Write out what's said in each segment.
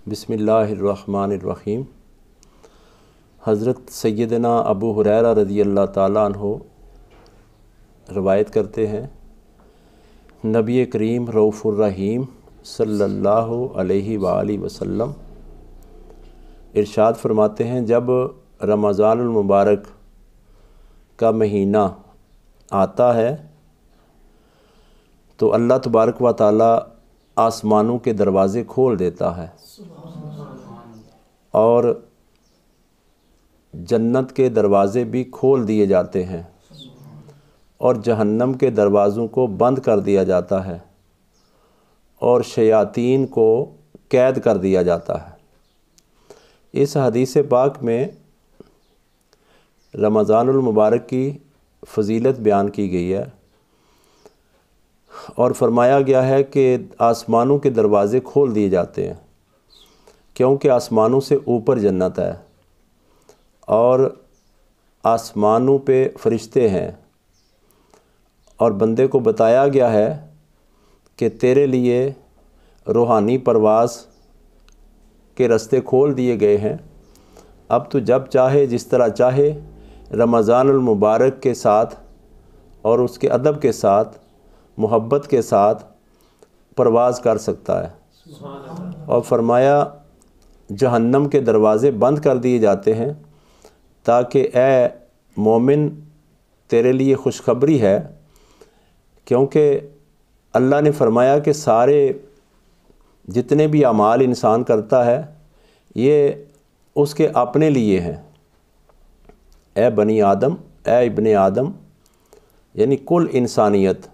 بسم اللہ الرحمن الرحیم۔ حضرت سیدنا ابو ہریرہ رضی اللہ تعالیٰ عنہ روایت کرتے ہیں، نبی کریم رؤوف الرحیم صلی اللہ علیہ وآلہ وسلم ارشاد فرماتے ہیں، جب رمضان المبارک کا مہینہ آتا ہے تو اللہ تبارک و تعالیٰ آسمانوں کے دروازے کھول دیتا ہے اور جنت کے دروازے بھی کھول دیے جاتے ہیں اور جہنم کے دروازوں کو بند کر دیا جاتا ہے اور شیاطین کو قید کر دیا جاتا ہے۔ اس حدیث پاک میں رمضان المبارک کی فضیلت بیان کی گئی ہے اور فرمایا گیا ہے کہ آسمانوں کے دروازے کھول دیے جاتے ہیں کیونکہ آسمانوں سے اوپر جنت ہے اور آسمانوں پہ فرشتے ہیں، اور بندے کو بتایا گیا ہے کہ تیرے لیے روحانی پرواز کے راستے کھول دیے گئے ہیں، اب تو جب چاہے جس طرح چاہے رمضان المبارک کے ساتھ اور اس کے ادب کے ساتھ محبت کے ساتھ پرواز کر سکتا ہے۔ اور فرمایا جہنم کے دروازے بند کر دیے جاتے ہیں تاکہ اے مومن تیرے لیے خوشخبری ہے، کیونکہ اللہ نے فرمایا کہ سارے جتنے بھی اعمال انسان کرتا ہے یہ اس کے اپنے لیے ہیں۔ اے بنی آدم، اے ابن آدم، یعنی کل انسانیت،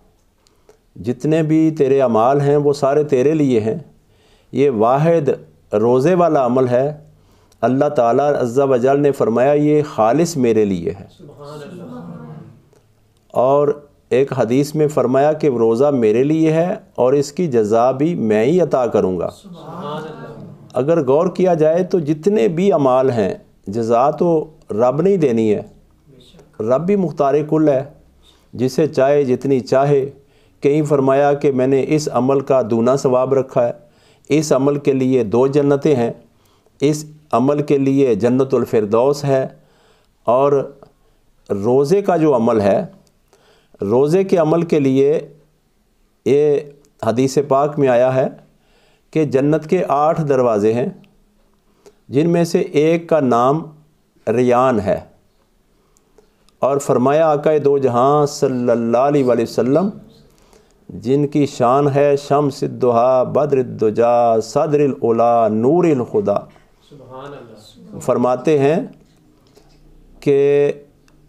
جتنے بھی تیرے اعمال ہیں وہ سارے تیرے لیے ہیں۔ یہ واحد روزے والا عمل ہے، اللہ تعالیٰ عز و جل نے فرمایا یہ خالص میرے لیے ہے۔ اور ایک حدیث میں فرمایا کہ روزہ میرے لیے ہے اور اس کی جزا بھی میں ہی عطا کروں گا۔ اگر غور کیا جائے تو جتنے بھی اعمال ہیں جزا تو رب نے ہی دینی ہے، رب بھی مختار کل ہے، جسے چاہے جتنی چاہے۔ کہیں فرمایا کہ میں نے اس عمل کا دونا ثواب رکھا ہے، اس عمل کے لیے 2 جنتیں ہیں، اس عمل کے لیے جنت الفردوس ہے۔ اور روزے کا جو عمل ہے، روزے کے عمل کے لیے یہ حدیث پاک میں آیا ہے کہ جنت کے 8 دروازے ہیں، جن میں سے ایک کا نام ریان ہے، اور فرمایا آقا دو جہاں صلی اللہ علیہ وآلہ وسلم جن کی شان ہے شمس الضحیٰ بدر الدجا صدر الاولیٰ نور الخدا، فرماتے ہیں کہ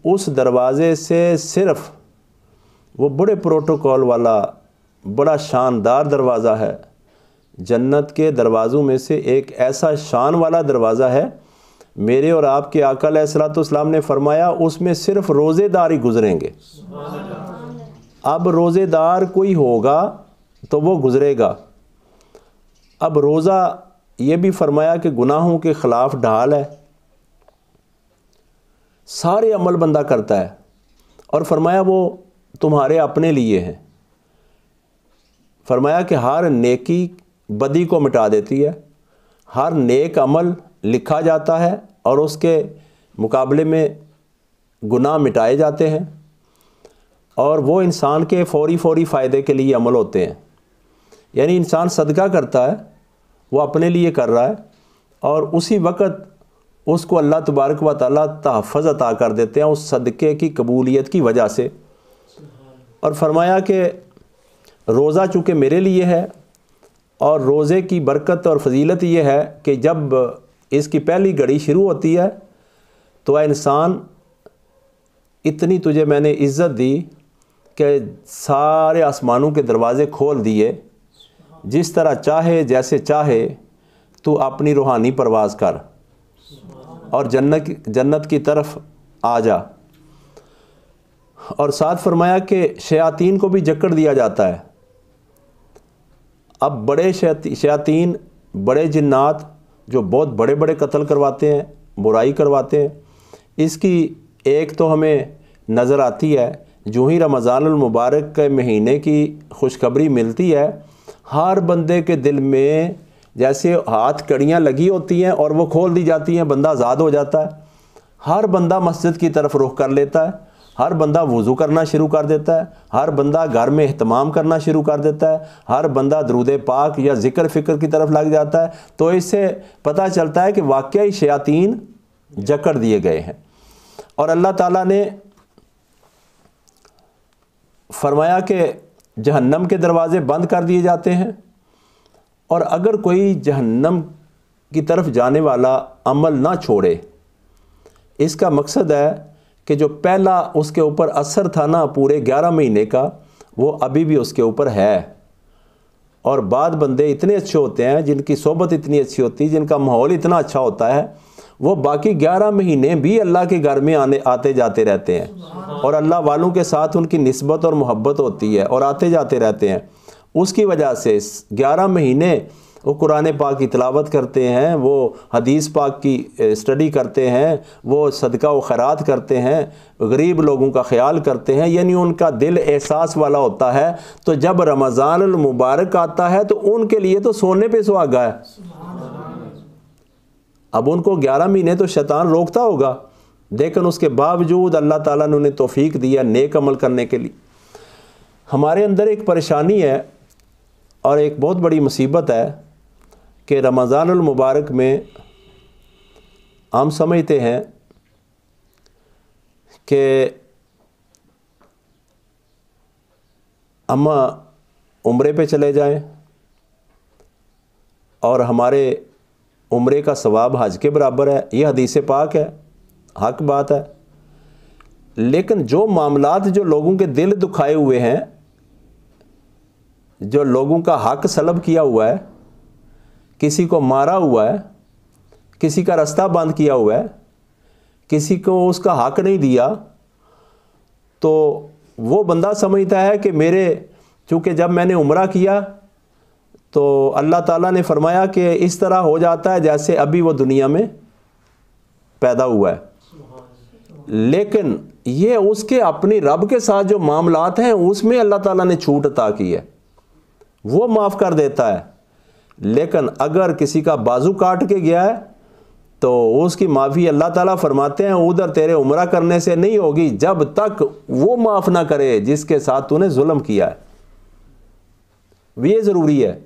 اس دروازے سے صرف وہ بڑے پروٹوکول والا بڑا شاندار دروازہ ہے، جنت کے دروازوں میں سے ایک ایسا شان والا دروازہ ہے، میرے اور آپ کے آقا علیہ الصلوۃ والسلام نے فرمایا اس میں صرف روزے دار ہی گزریں گے۔ اب روزے دار کوئی ہوگا تو وہ گزرے گا۔ اب روزہ یہ بھی فرمایا کہ گناہوں کے خلاف ڈھال ہے، سارے عمل بندہ کرتا ہے، اور فرمایا وہ تمہارے اپنے لیے ہیں۔ فرمایا کہ ہر نیکی بدی کو مٹا دیتی ہے، ہر نیک عمل لکھا جاتا ہے اور اس کے مقابلے میں گناہ مٹائے جاتے ہیں، اور وہ انسان کے فوری فائدے کے لیے عمل ہوتے ہیں۔ یعنی انسان صدقہ کرتا ہے، وہ اپنے لیے کر رہا ہے، اور اسی وقت اس کو اللہ تبارک و تعالیٰ تحفظ عطا کر دیتے ہیں اس صدقے کی قبولیت کی وجہ سے۔ اور فرمایا کہ روزہ چونکہ میرے لیے ہے، اور روزے کی برکت اور فضیلت یہ ہے کہ جب اس کی پہلی گھڑی شروع ہوتی ہے تو اے انسان اتنی تجھے میں نے عزت دی کہ سارے آسمانوں کے دروازے کھول دیے، جس طرح چاہے جیسے چاہے تو اپنی روحانی پرواز کر اور جنت کی طرف آ جا۔ اور ساتھ فرمایا کہ شیاطین کو بھی جکڑ دیا جاتا ہے۔ اب بڑے شیاطین، بڑے جنات جو بہت بڑے بڑے قتل کرواتے ہیں، برائی کرواتے ہیں، اس کی ایک تو ہمیں نظر آتی ہے جو ہی رمضان المبارک کے مہینے کی خوشخبری ملتی ہے، ہر بندے کے دل میں جیسے ہاتھ کڑیاں لگی ہوتی ہیں اور وہ کھول دی جاتی ہیں، بندہ آزاد ہو جاتا ہے۔ ہر بندہ مسجد کی طرف رخ کر لیتا ہے، ہر بندہ وضو کرنا شروع کر دیتا ہے، ہر بندہ گھر میں اہتمام کرنا شروع کر دیتا ہے، ہر بندہ درود پاک یا ذکر فکر کی طرف لگ جاتا ہے۔ تو اس سے پتہ چلتا ہے کہ واقعی شیاطین جکڑ دیے گئے ہیں۔ اور اللہ تعالیٰ نے فرمایا کہ جہنم کے دروازے بند کر دیے جاتے ہیں، اور اگر کوئی جہنم کی طرف جانے والا عمل نہ چھوڑے، اس کا مقصد ہے کہ جو پہلا اس کے اوپر اثر تھا نا پورے 11 مہینے کا، وہ ابھی بھی اس کے اوپر ہے۔ اور بعض بندے اتنے اچھے ہوتے ہیں، جن کی صحبت اتنی اچھی ہوتی ہے، جن کا ماحول اتنا اچھا ہوتا ہے، وہ باقی 11 مہینے بھی اللہ کے گھر میں آتے جاتے رہتے ہیں، اور اللہ والوں کے ساتھ ان کی نسبت اور محبت ہوتی ہے اور آتے جاتے رہتے ہیں۔ اس کی وجہ سے 11 مہینے وہ قرآن پاک کی تلاوت کرتے ہیں، وہ حدیث پاک کی اسٹڈی کرتے ہیں، وہ صدقہ و خیرات کرتے ہیں، غریب لوگوں کا خیال کرتے ہیں، یعنی ان کا دل احساس والا ہوتا ہے۔ تو جب رمضان المبارک آتا ہے تو ان کے لیے تو سونے پہ سہاگا ہے۔ اب ان کو 11 مہینے تو شیطان روکتا ہوگا، لیکن اس کے باوجود اللہ تعالیٰ نے انہیں توفیق دیا نیک عمل کرنے کے لیے۔ ہمارے اندر ایک پریشانی ہے اور ایک بہت بڑی مصیبت ہے کہ رمضان المبارک میں ہم سمجھتے ہیں کہ ہم عمرے پہ چلے جائیں اور ہمارے عمرے کا ثواب حج کے برابر ہے، یہ حدیث پاک ہے، حق بات ہے۔ لیکن جو معاملات جو لوگوں کے دل دکھائے ہوئے ہیں، جو لوگوں کا حق سلب کیا ہوا ہے، کسی کو مارا ہوا ہے، کسی کا رستہ بند کیا ہوا ہے، کسی کو اس کا حق نہیں دیا، تو وہ بندہ سمجھتا ہے کہ چونکہ جب میں نے عمرہ کیا تو اللہ تعالیٰ نے فرمایا کہ اس طرح ہو جاتا ہے جیسے ابھی وہ دنیا میں پیدا ہوا ہے۔ لیکن یہ اس کے اپنی رب کے ساتھ جو معاملات ہیں اس میں اللہ تعالیٰ نے چھوٹ عطا کی ہے، وہ معاف کر دیتا ہے۔ لیکن اگر کسی کا بازو کاٹ کے گیا ہے تو اس کی معافی اللہ تعالیٰ فرماتے ہیں ادھر تیرے عمرہ کرنے سے نہیں ہوگی جب تک وہ معاف نہ کرے جس کے ساتھ تو نے ظلم کیا ہے۔ یہ ضروری ہے۔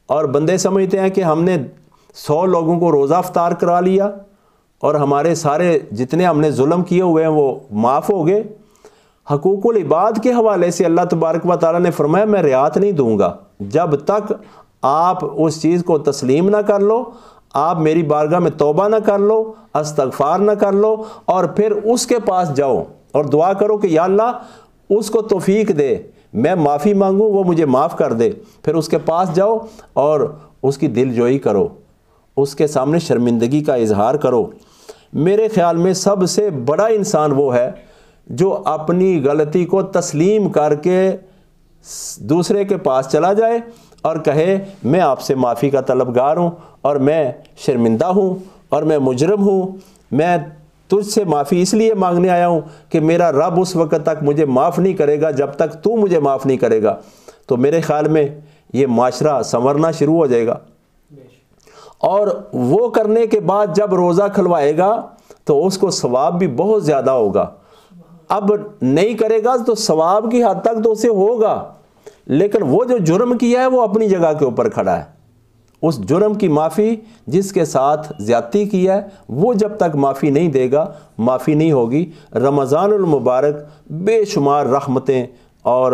اور بندے سمجھتے ہیں کہ ہم نے 100 لوگوں کو روزہ افطار کرا لیا اور ہمارے سارے جتنے ہم نے ظلم کیے ہوئے ہیں وہ معاف ہو گئے۔ حقوق العباد کے حوالے سے اللہ تبارک و تعالیٰ نے فرمایا میں رعایت نہیں دوں گا جب تک آپ اس چیز کو تسلیم نہ کر لو، آپ میری بارگاہ میں توبہ نہ کر لو، استغفار نہ کر لو، اور پھر اس کے پاس جاؤ اور دعا کرو کہ یا اللہ اس کو توفیق دے، میں معافی مانگوں وہ مجھے معاف کر دے۔ پھر اس کے پاس جاؤ اور اس کی دل جوئی کرو، اس کے سامنے شرمندگی کا اظہار کرو۔ میرے خیال میں سب سے بڑا انسان وہ ہے جو اپنی غلطی کو تسلیم کر کے دوسرے کے پاس چلا جائے اور کہے میں آپ سے معافی کا طلبگار ہوں اور میں شرمندہ ہوں اور میں مجرم ہوں، میں تجھ سے معافی اس لیے مانگنے آیا ہوں کہ میرا رب اس وقت تک مجھے معاف نہیں کرے گا جب تک تو مجھے معاف نہیں کرے گا۔ تو میرے خیال میں یہ معاشرہ سنورنا شروع ہو جائے گا، اور وہ کرنے کے بعد جب روزہ کھلوائے گا تو اس کو ثواب بھی بہت زیادہ ہوگا۔ اب نہیں کرے گا تو ثواب کی حد تک تو اسے ہوگا، لیکن وہ جو جرم کیا ہے وہ اپنی جگہ کے اوپر کھڑا ہے۔ اس جرم کی معافی جس کے ساتھ زیادتی کی ہے وہ جب تک معافی نہیں دے گا معافی نہیں ہوگی۔ رمضان المبارک بے شمار رحمتیں اور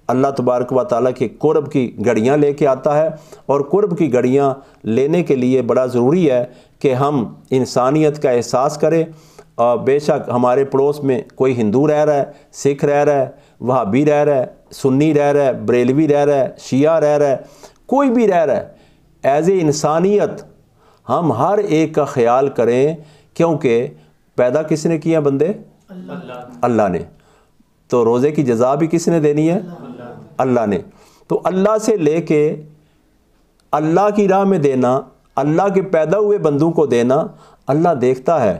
اللہ تبارک و تعالیٰ کے قرب کی گھڑیاں لے کے آتا ہے، اور قرب کی گھڑیاں لینے کے لیے بڑا ضروری ہے کہ ہم انسانیت کا احساس کریں۔ اور بے شک ہمارے پڑوس میں کوئی ہندو رہ رہا ہے، سکھ رہ رہا ہے، وہابی رہ رہا ہے، سنی رہ رہا ہے، بریلوی رہ رہا ہے، شیعہ رہ رہا ہے، کوئی بھی رہ رہا ہے، ایز اے انسانیت ہم ہر ایک کا خیال کریں، کیونکہ پیدا کس نے کیا بندے؟ اللہ نے۔ تو روزے کی جزا بھی کس نے دینی ہے؟ اللہ نے۔ تو اللہ سے لے کے اللہ کی راہ میں دینا، اللہ کے پیدا ہوئے بندوں کو دینا، اللہ دیکھتا ہے۔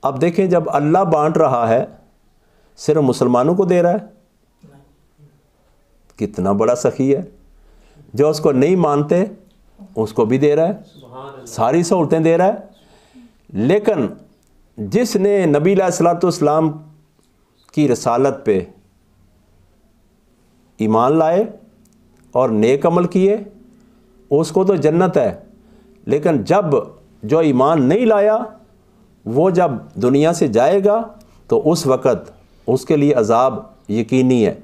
اب دیکھیں جب اللہ بانٹ رہا ہے صرف مسلمانوں کو دے رہا ہے، کتنا بڑا سخی ہے۔ جو اس کو نہیں مانتے اس کو بھی دے رہا ہے، ساری سہولتیں دے رہا ہے۔ لیکن جس نے نبی علیہ الصلوۃ والسلام کی رسالت پہ ایمان لائے اور نیک عمل کیے، اس کو تو جنت ہے۔ لیکن جب جو ایمان نہیں لایا وہ جب دنیا سے جائے گا تو اس وقت اس کے لیے عذاب یقینی ہے۔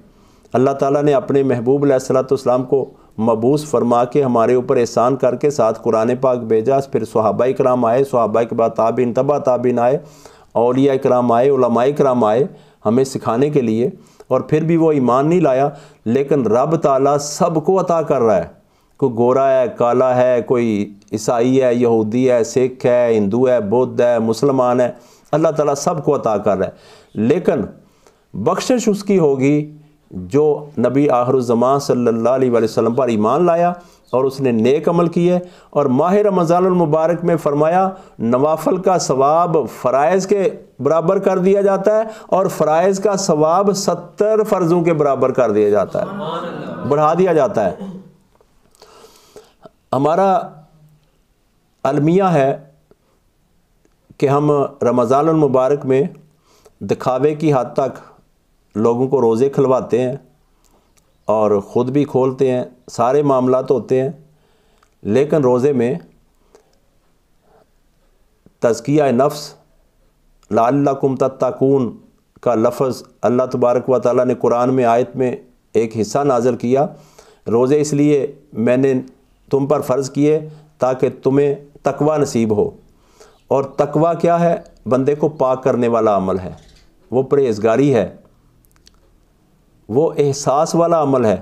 اللہ تعالیٰ نے اپنے محبوب علیہ الصلوۃ والسلام کو مبعوث فرما کے ہمارے اوپر احسان کر کے ساتھ قرآن پاک بھیجا، پھر صحابہ کرام آئے، صحابہ کے بعد تابعین، تبع تابعین آئے، اولیاء کرام آئے، علماء کرام آئے ہمیں سکھانے کے لیے، اور پھر بھی وہ ایمان نہیں لایا۔ لیکن رب تعالیٰ سب کو عطا کر رہا ہے، کوئی گورا ہے، کالا ہے، کوئی عیسائی ہے، یہودی ہے، سکھ ہے، ہندو ہے، بدھ ہے، مسلمان ہے، اللہ تعالیٰ سب کو عطا کر رہا ہے۔ لیکن بخشش اس کی ہوگی جو نبی آخر الزمان صلی اللہ علیہ وسلم پر ایمان لایا اور اس نے نیک عمل کیے۔ اور ماہ رمضان المبارک میں فرمایا نوافل کا ثواب فرائض کے برابر کر دیا جاتا ہے، اور فرائض کا ثواب 70 فرضوں کے برابر کر دیا جاتا ہے، بڑھا دیا جاتا ہے۔ ہمارا المیہ ہے کہ ہم رمضان المبارک میں دکھاوے کی حد تک لوگوں کو روزے کھلواتے ہیں اور خود بھی کھولتے ہیں، سارے معاملات ہوتے ہیں، لیکن روزے میں تزکیہ نفس لعلکم تتقون کا لفظ اللہ تبارک و تعالیٰ نے قرآن میں آیت میں ایک حصہ نازل کیا۔ روزے اس لیے میں نے تم پر فرض کیے تاکہ تمہیں تقوی نصیب ہو۔ اور تقوی کیا ہے؟ بندے کو پاک کرنے والا عمل ہے، وہ پرہیزگاری ہے، وہ احساس والا عمل ہے۔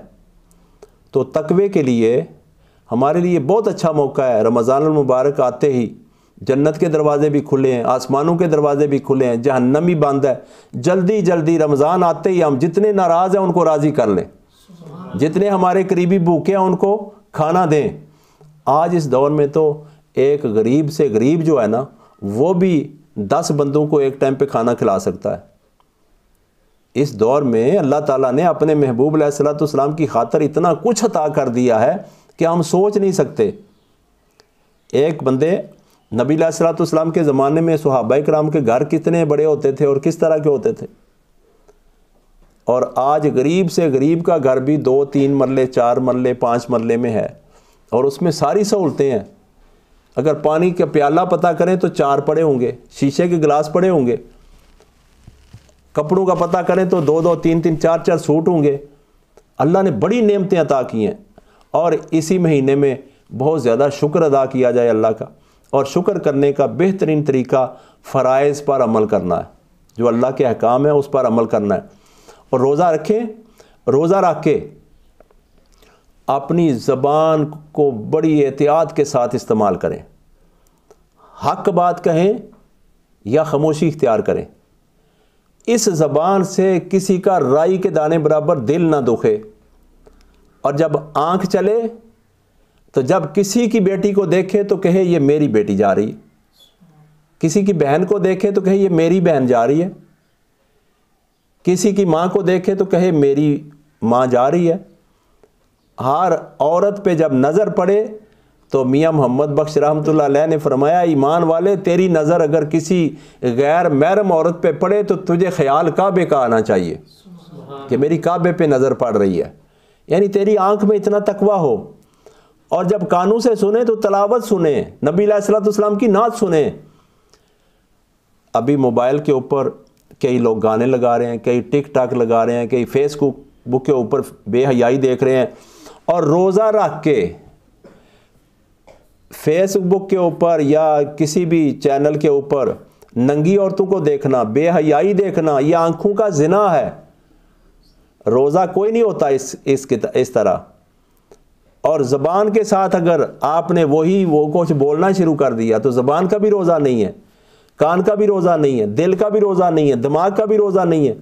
تو تقوی کے لیے ہمارے لیے بہت اچھا موقع ہے۔ رمضان المبارک آتے ہی جنت کے دروازے بھی کھلے ہیں، آسمانوں کے دروازے بھی کھلے ہیں، جہنم بھی بند ہے۔ جلدی جلدی رمضان آتے ہی ہم جتنے ناراض ہیں ان کو راضی کر لیں، جتنے ہمارے قریبی بھوکے ہیں ان کو کھانا دیں۔ آج اس دور میں تو ایک غریب سے غریب جو ہے نا وہ بھی 10 بندوں کو ایک ٹائم پہ کھانا کھلا سکتا ہے۔ اس دور میں اللہ تعالیٰ نے اپنے محبوب علیہ الصلوۃ والسلام کی خاطر اتنا کچھ عطا کر دیا ہے کہ ہم سوچ نہیں سکتے۔ ایک بندے نبی علیہ الصلوۃ والسلام کے زمانے میں صحابہ کرام کے گھر کتنے بڑے ہوتے تھے اور کس طرح کے ہوتے تھے، اور آج غریب سے غریب کا گھر بھی 2 3 مرلے 4 مرلے 5 مرلے میں ہے، اور اس میں ساری سہولتیں ہیں۔ اگر پانی کا پیالہ پتہ کریں تو 4 پڑے ہوں گے، شیشے کے گلاس پڑے ہوں گے، کپڑوں کا پتہ کریں تو 2 2 3 3 4 4 سوٹ ہوں گے۔ اللہ نے بڑی نعمتیں عطا کی ہیں، اور اسی مہینے میں بہت زیادہ شکر ادا کیا جائے اللہ کا۔ اور شکر کرنے کا بہترین طریقہ فرائض پر عمل کرنا ہے، جو اللہ کے احکام ہیں اس پر عمل کرنا ہے۔ اور روزہ رکھیں، روزہ رکھ کے اپنی زبان کو بڑی احتیاط کے ساتھ استعمال کریں، حق بات کہیں یا خاموشی اختیار کریں۔ اس زبان سے کسی کا رائی کے دانے برابر دل نہ دکھے۔ اور جب آنکھ چلے تو جب کسی کی بیٹی کو دیکھے تو کہے یہ میری بیٹی جا رہی ہے، کسی کی بہن کو دیکھے تو کہے یہ میری بہن جا رہی ہے، کسی کی ماں کو دیکھے تو کہے میری ماں جا رہی ہے۔ ہر عورت پہ جب نظر پڑے تو میاں محمد بخش رحمۃ اللہ علیہ نے فرمایا ایمان والے تیری نظر اگر کسی غیر محرم عورت پہ پڑے تو تجھے خیال کعبے کا آنا چاہیے کہ میری کعبے پہ نظر پڑ رہی ہے، یعنی تیری آنکھ میں اتنا تقوی ہو۔ اور جب کانوں سے سنیں تو تلاوت سنیں، نبی علیہ الصلوۃ والسلام کی نعت سنیں۔ ابھی موبائل کے اوپر کئی لوگ گانے لگا رہے ہیں، کئی ٹک ٹاک لگا رہے ہیں، کئی فیس بک کے اوپر بے حیائی دیکھ رہے ہیں، اور روزہ رکھ کے فیس بک کے اوپر یا کسی بھی چینل کے اوپر ننگی عورتوں کو دیکھنا، بے حیائی دیکھنا، یہ آنکھوں کا زنا ہے۔ روزہ کوئی نہیں ہوتا اس طرح۔ اور زبان کے ساتھ اگر آپ نے وہ کچھ بولنا شروع کر دیا تو زبان کا بھی روزہ نہیں ہے، کان کا بھی روزہ نہیں ہے، دل کا بھی روزہ نہیں ہے، دماغ کا بھی روزہ نہیں ہے۔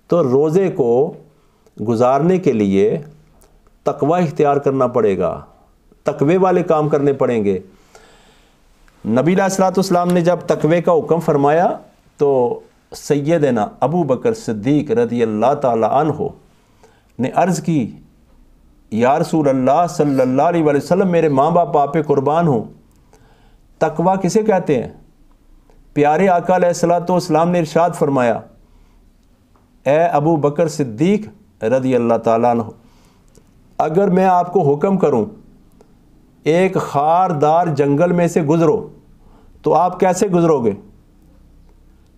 تو روزے کو گزارنے کے لیے تقوی اختیار کرنا پڑے گا، تقوی والے کام کرنے پڑیں گے۔ نبی علیہ الصلوۃ والسلام نے جب تقوی کا حکم فرمایا تو سیدنا ابو بکر صدیق رضی اللہ تعالی عنہ نے عرض کی یا رسول اللہ صلی اللہ علیہ وسلم میرے ماں باپ آپ پہ قربان ہوں، تقویٰ کسے کہتے ہیں؟ پیارے آقا علیہ الصلوۃ والسلام نے ارشاد فرمایا، اے ابو بکر صدیق رضی اللہ تعالیٰ عنہ، اگر میں آپ کو حکم کروں ایک خاردار جنگل میں سے گزرو تو آپ کیسے گزرو گے؟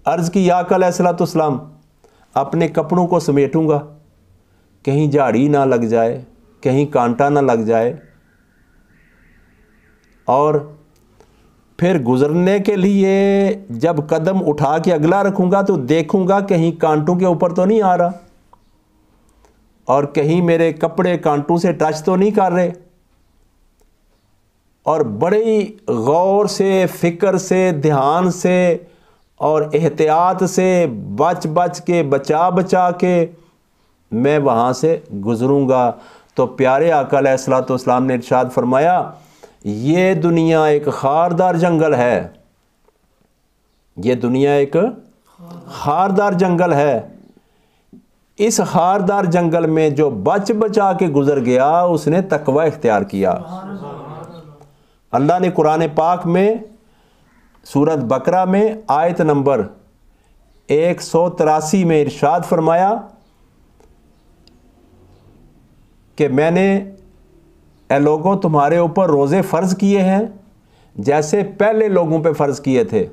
عرض کی، یا آقا علیہ الصلوۃ والسلام اپنے کپڑوں کو سمیٹوں گا، کہیں جھاڑی نہ لگ جائے، کہیں کانٹا نہ لگ جائے، اور پھر گزرنے کے لیے جب قدم اٹھا کے اگلا رکھوں گا تو دیکھوں گا کہیں کانٹوں کے اوپر تو نہیں آ رہا، اور کہیں میرے کپڑے کانٹوں سے ٹچ تو نہیں کر رہے، اور بڑی غور سے، فکر سے، دھیان سے اور احتیاط سے بچ کے بچا کے میں وہاں سے گزروں گا۔ تو پیارے آقا علیہ الصلوۃ والسلام نے ارشاد فرمایا، یہ دنیا ایک خاردار جنگل ہے، یہ دنیا ایک خاردار جنگل ہے، اس خاردار جنگل میں جو بچا کے گزر گیا اس نے تقوی اختیار کیا۔ اللہ نے قرآن پاک میں سورۃ بقرہ میں آیت نمبر 183 میں ارشاد فرمایا کہ میں نے اے لوگوں تمہارے اوپر روزے فرض کیے ہیں جیسے پہلے لوگوں پہ فرض کیے تھے،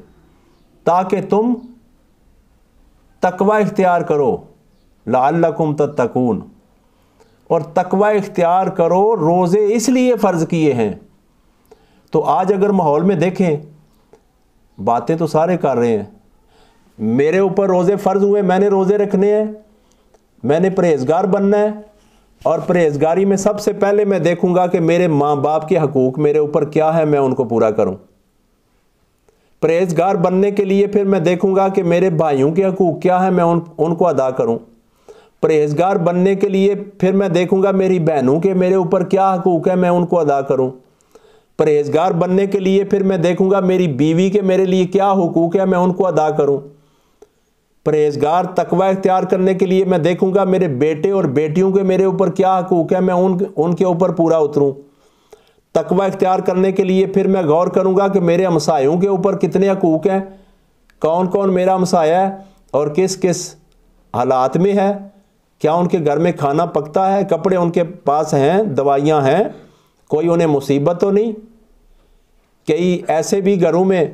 تاکہ تم تقوی اختیار کرو، لعلکم تتقون، اور تقوی اختیار کرو، روزے اس لیے فرض کیے ہیں۔ تو آج اگر ماحول میں دیکھیں، باتیں تو سارے کر رہے ہیں، میرے اوپر روزے فرض ہوئے، میں نے روزے رکھنے ہیں، میں نے پرہیزگار بننا ہے، اور پرہیزگاری میں سب سے پہلے میں دیکھوں گا کہ میرے ماں باپ کے حقوق میرے اوپر کیا ہے، میں ان کو پورا کروں۔ پرہیزگار بننے کے لیے پھر میں دیکھوں گا کہ میرے بھائیوں کے حقوق کیا ہے، میں ان کو ادا کروں۔ پرہیزگار بننے کے لیے پھر میں دیکھوں گا میری بہنوں کے میرے اوپر کیا حقوق ہے، میں ان کو ادا کروں۔ پرہیزگار بننے کے لیے پھر میں دیکھوں گا میری بیوی کے میرے لیے کیا حقوق ہے، میں ان کو ادا کروں۔ پرہیزگار تقوی اختیار کرنے کے لیے میں دیکھوں گا میرے بیٹے اور بیٹیوں کے میرے اوپر کیا حقوق ہے، میں ان کے اوپر پورا اتروں۔ تقوی اختیار کرنے کے لیے پھر میں غور کروں گا کہ میرے ہمسایوں کے اوپر کتنے حقوق ہیں، کون کون میرا ہمسایہ ہے اور کس کس حالات میں ہے، کیا ان کے گھر میں کھانا پکتا ہے، کپڑے ان کے پاس ہیں، دوائیاں ہیں، کوئی انہیں مصیبت تو نہیں۔ کئی ایسے بھی گھروں میں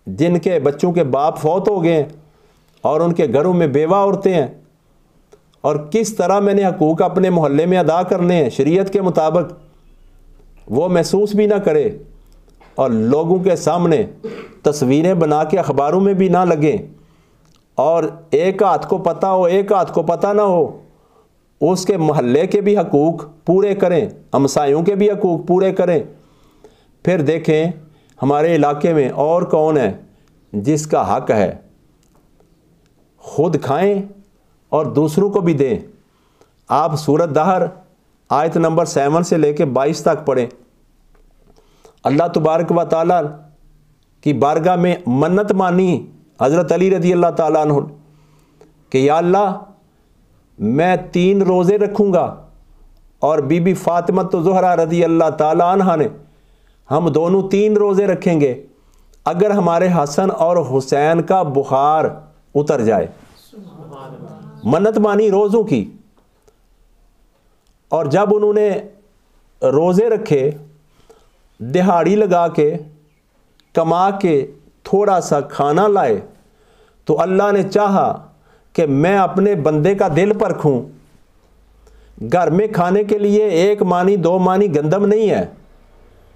جن کے بچوں کے باپ فوت ہو گئے ہیں اور ان کے گھروں میں بیوہ عورتیں ہیں، اور کس طرح میں نے حقوق اپنے محلے میں ادا کرنے ہیں شریعت کے مطابق، وہ محسوس بھی نہ کرے اور لوگوں کے سامنے تصویریں بنا کے اخباروں میں بھی نہ لگیں، اور ایک ہاتھ کو پتہ ہو ایک ہاتھ کو پتہ نہ ہو، اس کے محلے کے بھی حقوق پورے کریں، ہمسایوں کے بھی حقوق پورے کریں۔ پھر دیکھیں ہمارے علاقے میں اور کون ہے جس کا حق ہے، خود کھائیں اور دوسروں کو بھی دیں۔ آپ سورۃ دہر آیت نمبر 7 سے لے کے 22 تک پڑھیں۔ اللہ تبارک و تعالیٰ کی بارگاہ میں منت مانی حضرت علی رضی اللہ تعالیٰ عنہ کہ یا اللہ میں 3 روزے رکھوں گا، اور بی بی فاطمہ زہرا رضی اللہ تعالیٰ عنہ نے، ہم دونوں 3 روزے رکھیں گے اگر ہمارے حسن اور حسین کا بخار اتر جائے۔ منت مانی روزوں کی، اور جب انہوں نے روزے رکھے، دہاڑی لگا کے کما کے تھوڑا سا کھانا لائے، تو اللہ نے چاہا کہ میں اپنے بندے کا دل پرکھوں۔ گھر میں کھانے کے لیے 1 مانی 2 مانی گندم نہیں ہے،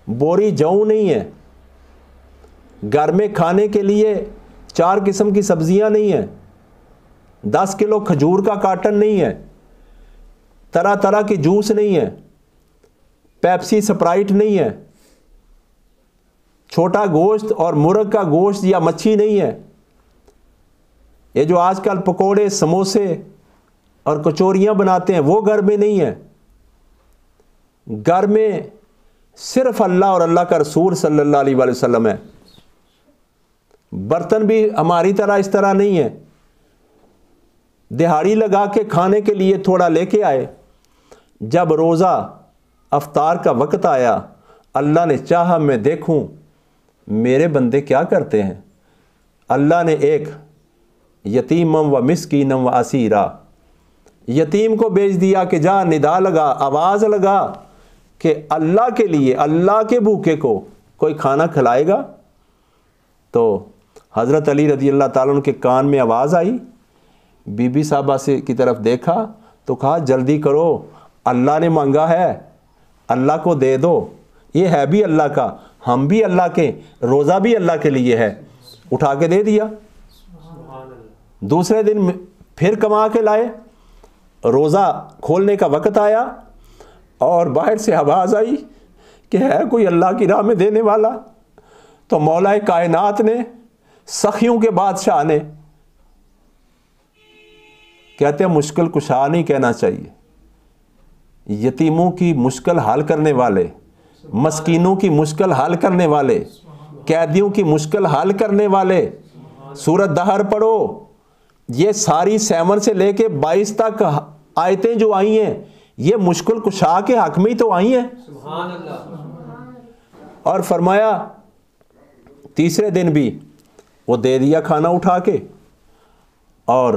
بوری جوں نہیں ہے، گھر میں کھانے کے لیے 4 قسم کی سبزیاں نہیں ہیں، 10 کلو کھجور کا کارٹن نہیں ہے، طرح طرح کی جوس نہیں ہے، پیپسی سپرائٹ نہیں ہے، چھوٹا گوشت اور مرغ کا گوشت یا مچھی نہیں ہے، یہ جو آج کل پکوڑے سموسے اور کچوریاں بناتے ہیں وہ گھر میں نہیں ہے۔ گھر میں صرف اللہ اور اللہ کا رسول صلی اللہ علیہ وآلہ وسلم ہے۔ برتن بھی ہماری طرح اس طرح نہیں ہے، دہاڑی لگا کے کھانے کے لیے تھوڑا لے کے آئے، جب روزہ افطار کا وقت آیا، اللہ نے چاہا میں دیکھوں میرے بندے کیا کرتے ہیں، اللہ نے ایک یتیمم و مسکینم و اسیرا، یتیم کو بھیج دیا کہ جا ندا لگا، آواز لگا کہ اللہ کے لیے، اللہ کے بھوکے کو کوئی کھانا کھلائے گا۔ تو حضرت علی رضی اللہ تعالیٰ عنہ کے کان میں آواز آئی، بی بی صاحبہ سے کی طرف دیکھا تو کہا جلدی کرو، اللہ نے مانگا ہے، اللہ کو دے دو، یہ ہے بھی اللہ کا، ہم بھی اللہ کے، روزہ بھی اللہ کے لیے ہے، اٹھا کے دے دیا۔ دوسرے دن پھر کما کے لائے، روزہ کھولنے کا وقت آیا اور باہر سے آواز آئی کہ ہے کوئی اللہ کی راہ میں دینے والا؟ تو مولا کائنات نے، سخیوں کے بادشاہ نے، کہتے ہیں مشکل کشا نہیں کہنا چاہیے، یتیموں کی مشکل حل کرنے والے، مسکینوں کی مشکل حل کرنے والے، قیدیوں کی مشکل حل کرنے والے۔ سورۃ دہر پڑھو، یہ ساری 7 سے لے کے 22 تک آیتیں جو آئی ہیں یہ مشکل کشا کے حق میں ہی تو آئی ہیں۔ سبحان اللہ۔ اور فرمایا تیسرے دن بھی وہ دے دیا کھانا اٹھا کے، اور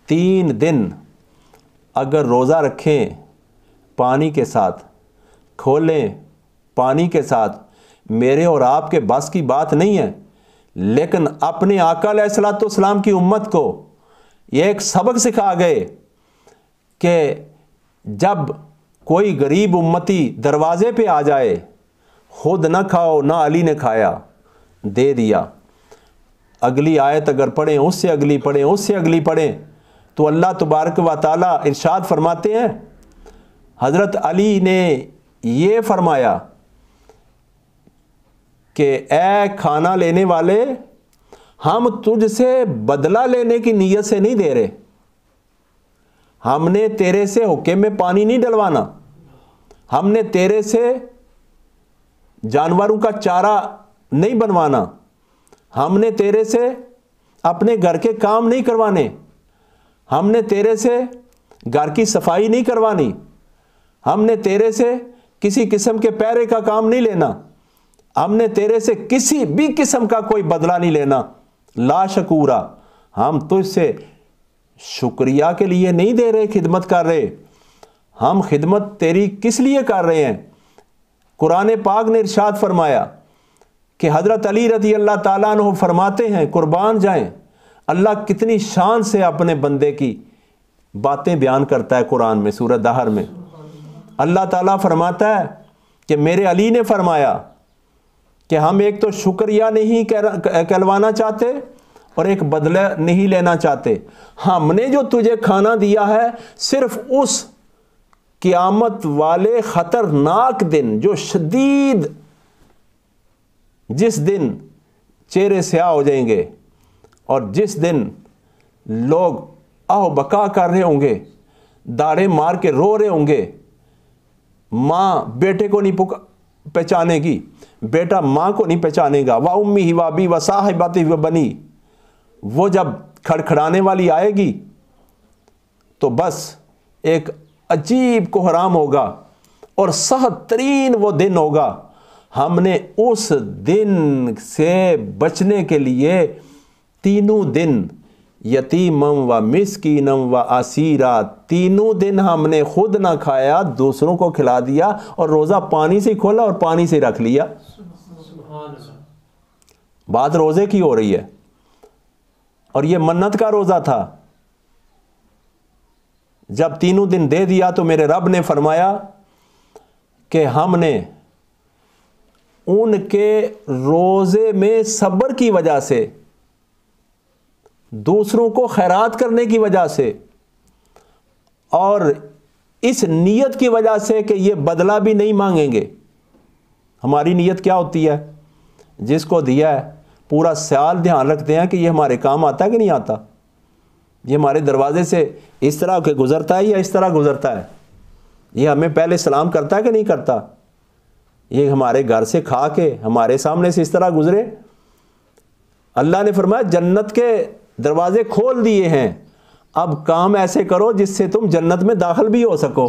3 دن اگر روزہ رکھیں پانی کے ساتھ، کھولیں پانی کے ساتھ، میرے اور آپ کے بس کی بات نہیں ہے، لیکن اپنے آقا علیہ الصلوۃ والسلام کی امت کو یہ ایک سبق سکھا گئے کہ جب کوئی غریب امتی دروازے پہ آ جائے، خود نہ کھاؤ نہ علی نے کھایا، دے دیا۔ اگلی آیت اگر پڑھیں، اس سے اگلی پڑھیں، اس سے اگلی پڑھیں، تو اللہ تبارک و تعالی ارشاد فرماتے ہیں، حضرت علی نے یہ فرمایا کہ اے کھانا لینے والے، ہم تجھ سے بدلہ لینے کی نیت سے نہیں دے رہے، ہم نے تیرے سے حکم میں پانی نہیں ڈلوانا، ہم نے تیرے سے جانوروں کا چارہ نہیں بنوانا، ہم نے تیرے سے اپنے گھر کے کام نہیں کروانے، ہم نے تیرے سے گھر کی صفائی نہیں کروانی، ہم نے تیرے سے کسی قسم کے پیرے کا کام نہیں لینا، ہم نے تیرے سے کسی بھی قسم کا کوئی بدلہ نہیں لینا۔ لا شکورا، ہم تجھ سے شکریہ کے لیے نہیں دے رہے، خدمت کر رہے، ہم خدمت تیری کس لیے کر رہے ہیں؟ قرآن پاک نے ارشاد فرمایا کہ حضرت علی رضی اللہ تعالیٰ عنہ فرماتے ہیں، قربان جائیں، اللہ کتنی شان سے اپنے بندے کی باتیں بیان کرتا ہے قرآن میں، سورۃ دہر میں۔ اللہ تعالیٰ فرماتا ہے کہ میرے علی نے فرمایا کہ ہم ایک تو شکریہ نہیں کہلوانا چاہتے اور ایک بدلہ نہیں لینا چاہتے، ہم نے جو تجھے کھانا دیا ہے صرف اس قیامت والے خطرناک دن، جو شدید، جس دن چہرے سیاہ ہو جائیں گے اور جس دن لوگ آہ بکا کر رہے ہوں گے، داڑے مار کے رو رہے ہوں گے، ماں بیٹے کو نہیں پہچانے گی، بیٹا ماں کو نہیں پہچانے گا، وَأُمِّهِ وَأَبِيهِ وَصَاحِبَتِهِ وَبَنِيهِ، وہ جب کھڑکھڑانے والی آئے گی تو بس ایک عجیب کوہرام ہوگا اور سخت ترین وہ دن ہوگا۔ ہم نے اس دن سے بچنے کے لیے 3 دن یتیمم و مسکینم و اسیرا، 3 دن ہم نے خود نہ کھایا، دوسروں کو کھلا دیا، اور روزہ پانی سے کھولا اور پانی سے رکھ لیا۔ بات روزے کی ہو رہی ہے، اور یہ منت کا روزہ تھا۔ جب 3 دن دے دیا تو میرے رب نے فرمایا کہ ہم نے ان کے روزے میں صبر کی وجہ سے، دوسروں کو خیرات کرنے کی وجہ سے، اور اس نیت کی وجہ سے کہ یہ بدلہ بھی نہیں مانگیں گے۔ ہماری نیت کیا ہوتی ہے؟ جس کو دیا ہے پورا سال دھیان رکھتے ہیں کہ یہ ہمارے کام آتا ہے کہ نہیں آتا، یہ ہمارے دروازے سے اس طرح کے گزرتا ہے یا اس طرح گزرتا ہے، یہ ہمیں پہلے سلام کرتا ہے کہ نہیں کرتا، یہ ہمارے گھر سے کھا کے ہمارے سامنے سے اس طرح گزرے۔ اللہ نے فرمایا جنت کے دروازے کھول دیے ہیں، اب کام ایسے کرو جس سے تم جنت میں داخل بھی ہو سکو۔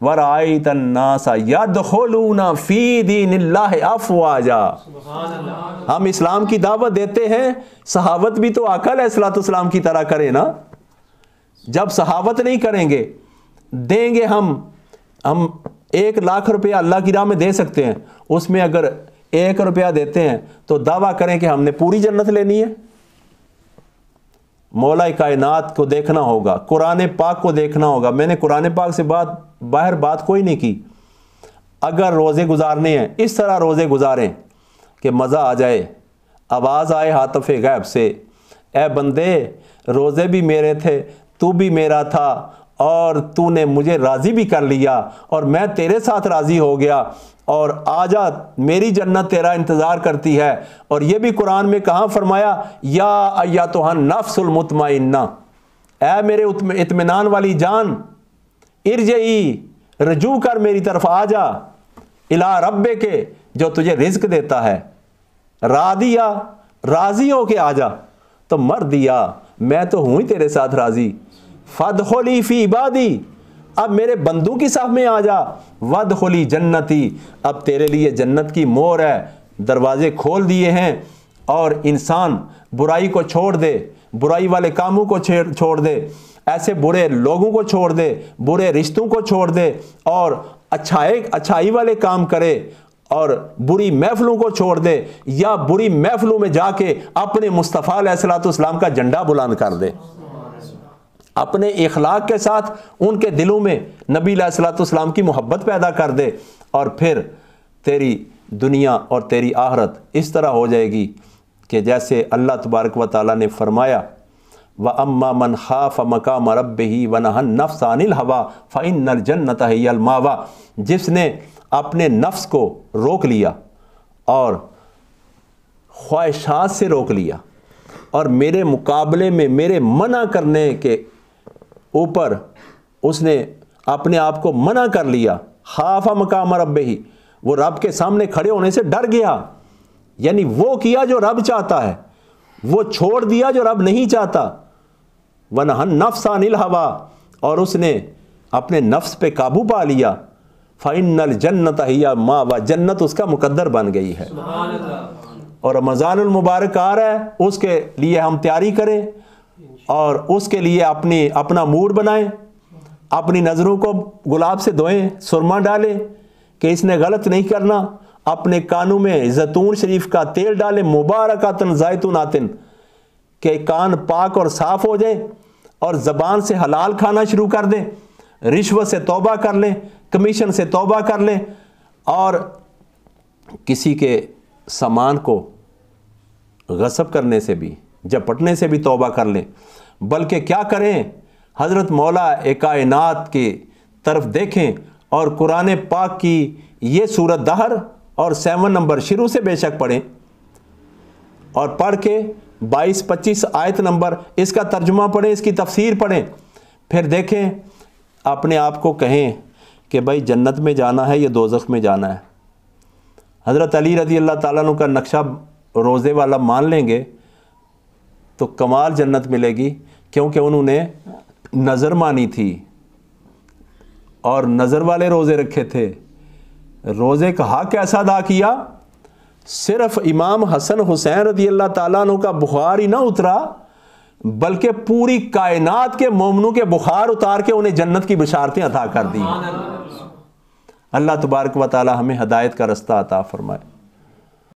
ورأیت الناس یدخلون فی دین اللہ افواجا۔ ہم اسلام کی دعوت دیتے ہیں، صحابت بھی تو آقا علیہ الصلوۃ والسلام کی طرح کرے نا۔ جب صحابت نہیں کریں گے، دیں گے ہم 1,00,000 روپیہ اللہ کی راہ میں دے سکتے ہیں، اس میں اگر 1 روپیہ دیتے ہیں تو دعویٰ کریں کہ ہم نے پوری جنت لینی ہے۔ مولا کائنات کو دیکھنا ہوگا، قرآن پاک کو دیکھنا ہوگا۔ میں نے قرآن پاک سے باہر بات کوئی نہیں کی۔ اگر روزے گزارنے ہیں اس طرح روزے گزاریں کہ مزہ آ جائے، آواز آئے ہاتف غیب سے، اے بندے روزے بھی میرے تھے، تو بھی میرا تھا، اور تو نے مجھے راضی بھی کر لیا اور میں تیرے ساتھ راضی ہو گیا، اور آجا میری جنت تیرا انتظار کرتی ہے۔ اور یہ بھی قرآن میں کہاں فرمایا، یا ایتھا النفس المطمئنہ، اے میرے اطمینان والی جان، ارجعی، رجوع کر میری طرف، آجا، الی ربک، جو تجھے رزق دیتا ہے، راضیہ، راضی ہو کے آجا۔ تو مر دیا، میں تو ہوں ہی تیرے ساتھ راضی، فادخلی فی عبادی، اب میرے بندوں کی صف میں آ جا، وادخلی جنتی، اب تیرے لیے جنت کی مور ہے، دروازے کھول دیے ہیں۔ اور انسان برائی کو چھوڑ دے، برائی والے کاموں کو چھوڑ دے، ایسے برے لوگوں کو چھوڑ دے، برے رشتوں کو چھوڑ دے، اور اچھائی والے کام کرے، اور بری محفلوں کو چھوڑ دے، یا بری محفلوں میں جا کے اپنے مصطفیٰ علیہ الصلوۃ والسلام کا جھنڈا بلند کر دے، اپنے اخلاق کے ساتھ ان کے دلوں میں نبی علیہ الصلوۃ والسلام کی محبت پیدا کر دے، اور پھر تیری دنیا اور تیری آخرت اس طرح ہو جائے گی کہ جیسے اللہ تبارک و تعالیٰ نے فرمایا، وَأَمَّا مَنْ خَافَ مَقَامَ رَبِّهِ وَنَهَى النَّفْسَ عَنِ الْهَوَىٰ فَإِنَّ الْجَنَّةَ هِيَ الْمَأْوَىٰ، جس نے اپنے نفس کو روک لیا اور خواہشات سے روک لیا، اور میرے مقابلے میں میرے منع کرنے کے اوپر اس نے اپنے آپ کو منع کر لیا، خاف مقام ربہ، وہ رب کے سامنے کھڑے ہونے سے ڈر گیا، یعنی وہ کیا جو رب چاہتا ہے، وہ چھوڑ دیا جو رب نہیں چاہتا، وَنَهَى النَّفْسَ عَنِ الْهَوَىٰ، اور اس نے اپنے نفس پہ قابو پا لیا، فَإِنَّ الْجَنَّةَ هِيَ الْمَأْوَىٰ، جنت اس کا مقدر بن گئی ہے۔ اور رمضان المبارک آ رہا ہے، اس کے لیے ہم تیاری کریں، اور اس کے لیے اپنا موڈ بنائیں، اپنی نظروں کو گلاب سے دھوئیں، سرما ڈالیں کہ اس نے غلط نہیں کرنا، اپنے کانوں میں زیتون شریف کا تیل ڈالیں، مبارکاتن زیتوناتن، کہ کان پاک اور صاف ہو جائیں، اور زبان سے حلال کھانا شروع کر دیں، رشوت سے توبہ کر لیں، کمیشن سے توبہ کر لیں، اور کسی کے سامان کو غصب کرنے سے بھی، جپٹنے سے بھی توبہ کر لیں۔ بلکہ کیا کریں، حضرت مولا کائنات کی طرف دیکھیں، اور قرآن پاک کی یہ سورت دہر اور 7 نمبر شروع سے بے شک پڑھیں، اور پڑھ کے 22-25 آیت نمبر اس کا ترجمہ پڑھیں، اس کی تفسیر پڑھیں، پھر دیکھیں، اپنے آپ کو کہیں کہ بھائی جنت میں جانا ہے یا دوزخ میں جانا ہے۔ حضرت علی رضی اللہ تعالیٰ عنہ کا نقشہ روزے والا مان لیں گے تو کمال جنت ملے گی، کیونکہ انہوں نے نظر مانی تھی، اور نظر والے روزے رکھے تھے، روزے کا حق کیسا ادا کیا، صرف امام حسن حسین رضی اللہ تعالیٰ عنہ کا بخار ہی نہ اترا، بلکہ پوری کائنات کے مومنوں کے بخار اتار کے انہیں جنت کی بشارتیں عطا کر دی۔ اللہ تبارک و تعالی ہمیں ہدایت کا رستہ عطا فرمائے۔